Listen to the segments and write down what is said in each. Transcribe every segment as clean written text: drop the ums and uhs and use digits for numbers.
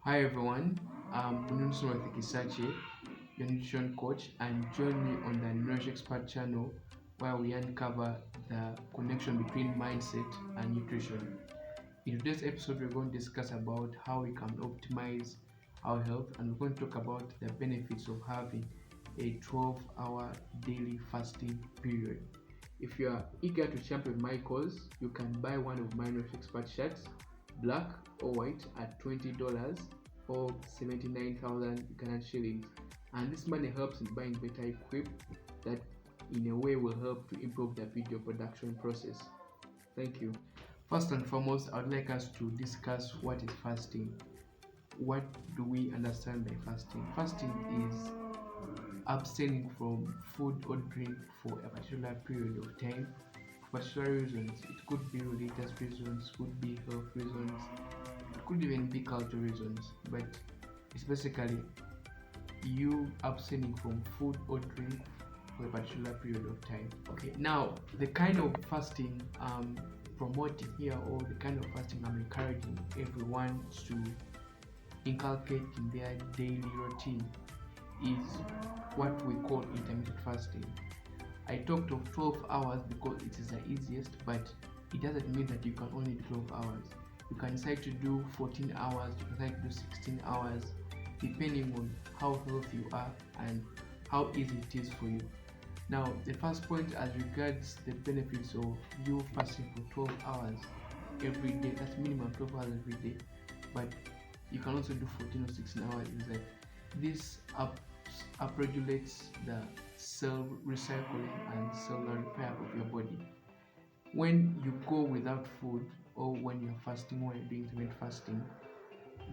Hi everyone, I'm Mununso Kisache, your nutrition coach, and join me on the Nourish Expert channel where we uncover the connection between mindset and nutrition. In today's episode, we're going to discuss about how we can optimize our health, and we're going to talk about the benefits of having a 12-hour daily fasting period. If you are eager to champion my cause, you can buy one of my Nourish Expert shirts, black or white, at $20 or 79,000 Ghana shillings. And this money helps in buying better equipment that in a way will help to improve the video production process. Thank you. First and foremost, I would like us to discuss what is fasting. What do we understand by fasting? Fasting is abstaining from food or drink for a particular period of time for particular reasons. It could be religious reasons, could be health reasons, it could even be cultural reasons, but it's basically you abstaining from food or drink for a particular period of time. Okay, now the kind of fasting promoting here, or the kind of fasting I'm encouraging everyone to inculcate in their daily routine, is what we call intermittent fasting. I talked of 12 hours because it is the easiest, but it doesn't mean that you can only do 12 hours. You can decide to do 14 hours, you can decide to do 16 hours, depending on how healthy you are and how easy it is for you. Now, the first point as regards the benefits of you fasting for 12 hours every day, that's minimum 12 hours every day, but you can also do 14 or 16 hours, is that this upregulates the cell recycling and cellular repair of your body. When you go without food, or when you're fasting, when you're doing intermittent fasting,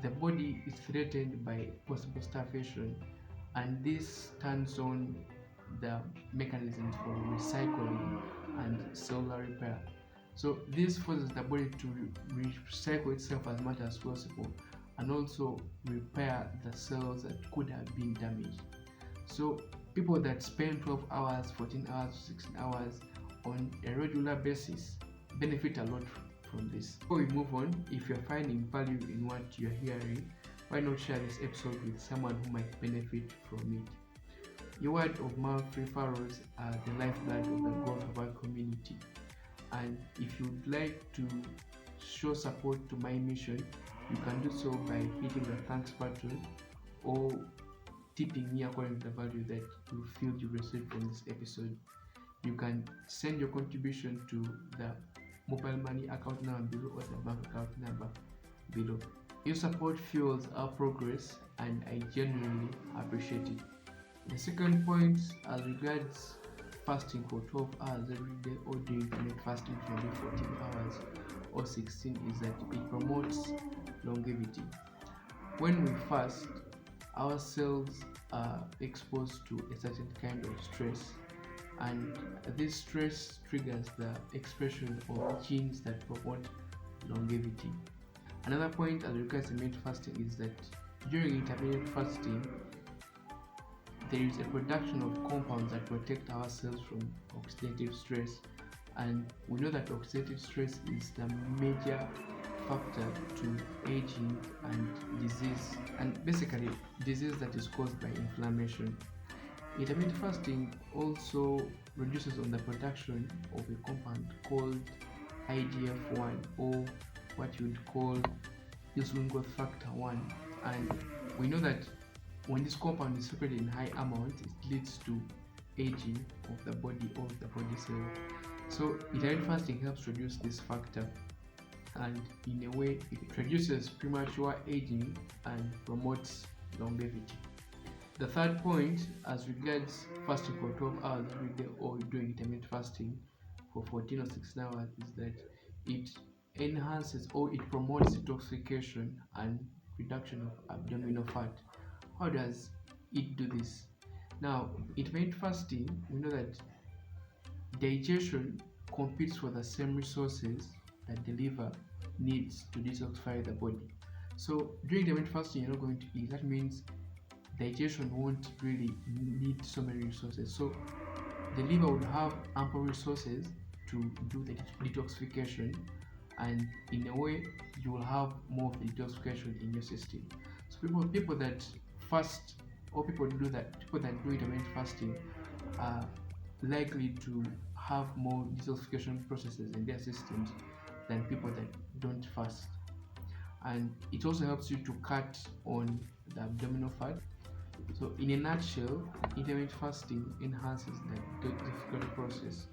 the body is threatened by possible starvation, and this turns on the mechanisms for recycling and cellular repair. So this forces the body to recycle itself as much as possible and also repair the cells that could have been damaged. So people that spend 12 hours, 14 hours, 16 hours on a regular basis benefit a lot from this. Before we move on, if you're finding value in what you're hearing, why not share this episode with someone who might benefit from it? Your word of mouth referrals are the lifeblood of the growth of our community. And if you'd like to show support to my mission, you can do so by hitting the thanks button or tipping me according to the value that you feel you received from this episode. You can send your contribution to the mobile money account number below or the bank account number below. Your support fuels our progress and I genuinely appreciate it. The second point, as regards fasting for 12 hours every day or doing intermittent fasting for maybe 14 hours or 16, is that it promotes longevity. When we fast, our cells are exposed to a certain kind of stress, and this stress triggers the expression of genes that promote longevity. Another point as regards intermittent fasting is that during intermittent fasting, there is a production of compounds that protect our cells from oxidative stress, and we know that oxidative stress is the major factor to aging and disease, and basically disease that is caused by inflammation. Intermittent fasting also reduces on the production of a compound called IGF-1, or what you would call insulin growth factor 1, and we know that when this compound is secreted in high amounts, it leads to aging of the body or the body cell. So intermittent fasting helps reduce this factor, and in a way it reduces premature aging and promotes longevity. The third point as regards fasting for 12 hours every day or doing intermittent fasting for 14 or 16 hours is that it enhances or it promotes detoxification and reduction of abdominal fat. How does it do this? Now, intermittent fasting, we know that digestion competes for the same resources that the liver needs to detoxify the body. So during intermittent fasting, you're not going to eat. That means digestion won't really need so many resources. So the liver would have ample resources to do the detoxification, and in a way you will have more of the detoxification in your system. People that fast, or people that do intermittent fasting are likely to have more detoxification processes in their systems than people that don't fast. And it also helps you to cut on the abdominal fat. So in a nutshell, intermittent fasting enhances the detoxification process.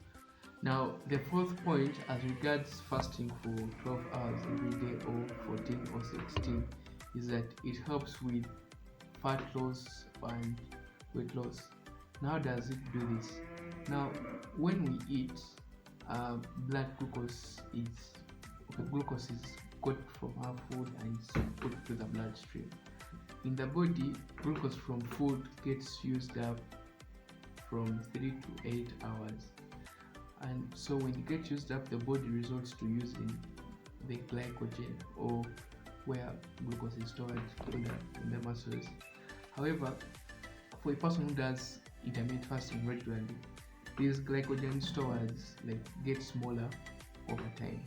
Now, the fourth point, as regards fasting for 12 hours every day, or 14 or 16, is that it helps with fat loss and weight loss. Now, how does it do this? Now, when we eat, blood glucose is got from our food and is put to the bloodstream. In the body, glucose from food gets used up from 3 to 8 hours. And so when it gets used up, the body resorts to using the glycogen, or where glucose is stored in the muscles. However, for a person who does intermittent fasting regularly, these glycogen stores get smaller over time.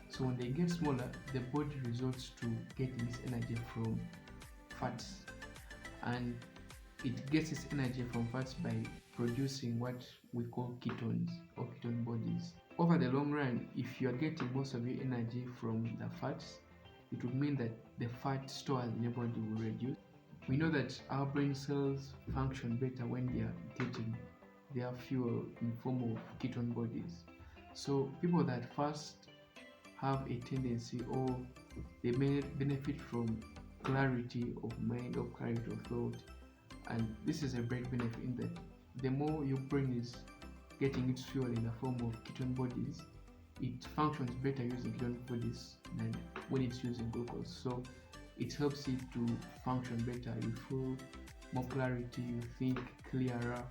So when they get smaller, the body resorts to getting its energy from fats, and it gets its energy from fats by producing what we call ketones, or ketone bodies. Over the long run, if you are getting most of your energy from the fats, it would mean that the fat stored in your body will reduce. We know that our brain cells function better when they are getting their fuel in form of ketone bodies. So people that fast have a tendency, or they may benefit from clarity of mind or clarity of thought. And this is a great benefit in that the more your brain is getting its fuel in the form of ketone bodies, it functions better using ketone bodies than when it's using glucose. So it helps it to function better. You feel more clarity, you think clearer,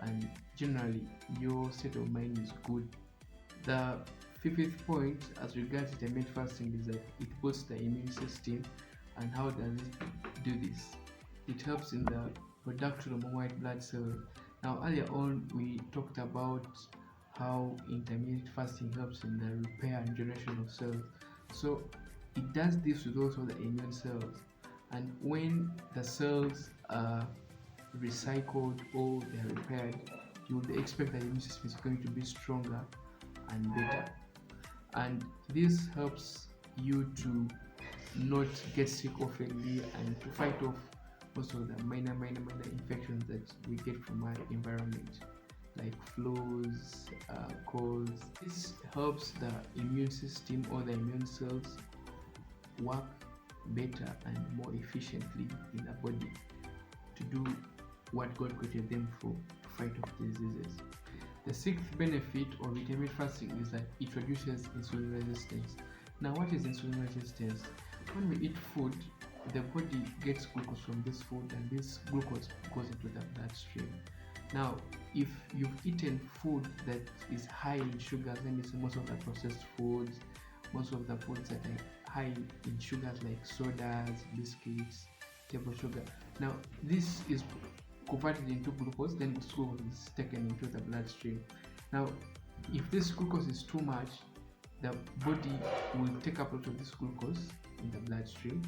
and generally your state of mind is good. The fifth point, as regards intermittent fasting, is that it boosts the immune system. And how does it do this? It helps in the production of white blood cells. Now, earlier on, we talked about how intermittent fasting helps in the repair and generation of cells. So it does this with also the immune cells. And when the cells are recycled or they are repaired, you would expect that the immune system is going to be stronger and better. And this helps you to not get sick oftenly, and to fight off most of the minor infections that we get from our environment, like flus, colds. This helps the immune system, or the immune cells, work better and more efficiently in the body to do what God created them for, to fight off diseases. The sixth benefit of intermittent fasting is that it reduces insulin resistance. Now, what is insulin resistance? When we eat food, the body gets glucose from this food, and this glucose goes into the bloodstream. Now, if you've eaten food that is high in sugars, let me say most of the processed foods, most of the foods that are high in sugars like sodas, biscuits, table sugar. Now, this is converted into glucose, then this glucose is taken into the bloodstream. Now, if this glucose is too much, the body will take up a lot of this glucose in the bloodstream.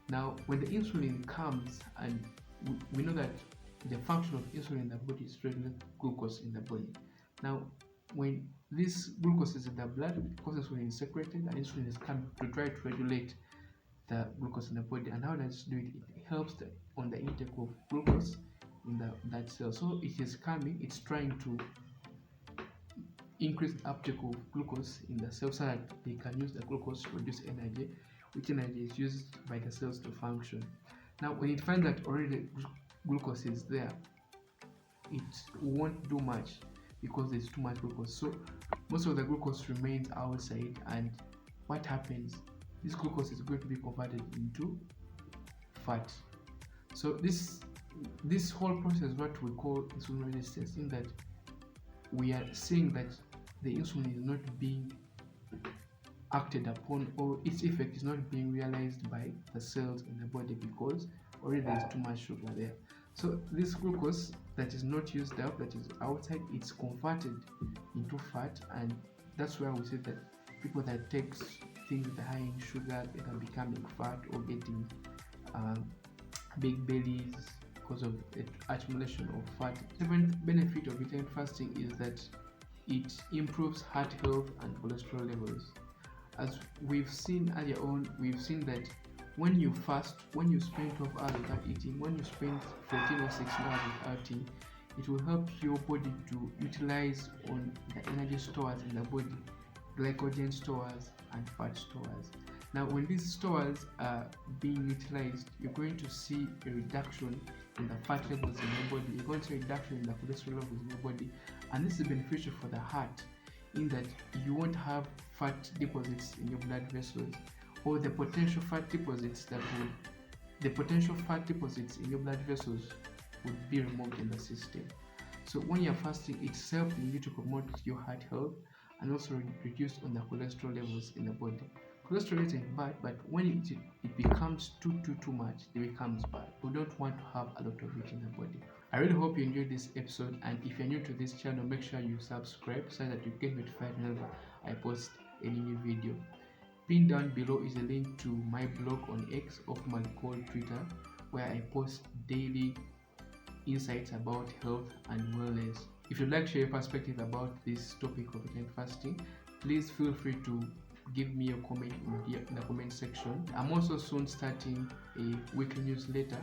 Now, when the insulin comes, and we know that the function of insulin in the body is to regulate glucose in the body. Now, when this glucose is in the blood, because insulin is secreted, and insulin is coming to try to regulate the glucose in the body. And how does it do it? It helps on the intake of glucose in the blood cell. So it is coming, it's trying to increase the uptake of glucose in the cells so that they can use the glucose to produce energy, which energy is used by the cells to function. Now, when it finds that already glucose is there, it won't do much because there's too much glucose. So most of the glucose remains outside, and what happens? This glucose is going to be converted into fat. So this whole process is what we call insulin resistance, in that we are seeing that the insulin is not being acted upon, or its effect is not being realized by the cells in the body, because already there's too much sugar there. So this glucose that is not used up, that is outside, it's converted into fat, and that's where we say that people that take things that are high in sugar, they are becoming fat or getting big bellies because of the accumulation of fat. The seventh benefit of intermittent fasting is that it improves heart health and cholesterol levels. As we've seen earlier on, we've seen that when you fast, when you spend 12 hours without eating, when you spend 14 or 16 hours without eating, it will help your body to utilize on the energy stores in the body, glycogen stores and fat stores. Now, when these stores are being utilized, you're going to see a reduction in the fat levels in your body. You're going to see a reduction in the cholesterol levels in your body, and this is beneficial for the heart, in that you won't have fat deposits in your blood vessels, or the potential fat deposits in your blood vessels would be removed in the system. So when you're fasting, it's helping you to promote your heart health and also reduce on the cholesterol levels in the body. Cholesterol isn't bad, but when it becomes too much, it becomes bad. We don't want to have a lot of it in the body. I really hope you enjoyed this episode, and if you're new to this channel, make sure you subscribe so that you get notified whenever I post any new video. Pinned down below is a link to my blog on X, often called Twitter, where I post daily insights about health and wellness. If you'd like to share your perspective about this topic of intermittent fasting, please feel free to give me a comment in the comment section. I'm also soon starting a weekly newsletter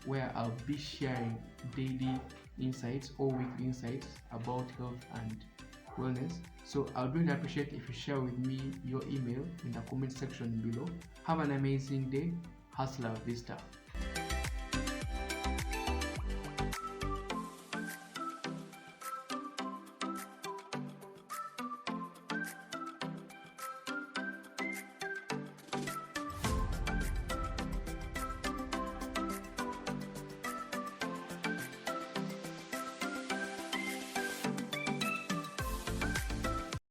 where I'll be sharing daily insights or weekly insights about health and wellness. So I'd really appreciate if you share with me your email in the comment section below. Have an amazing day. Hasta la vista.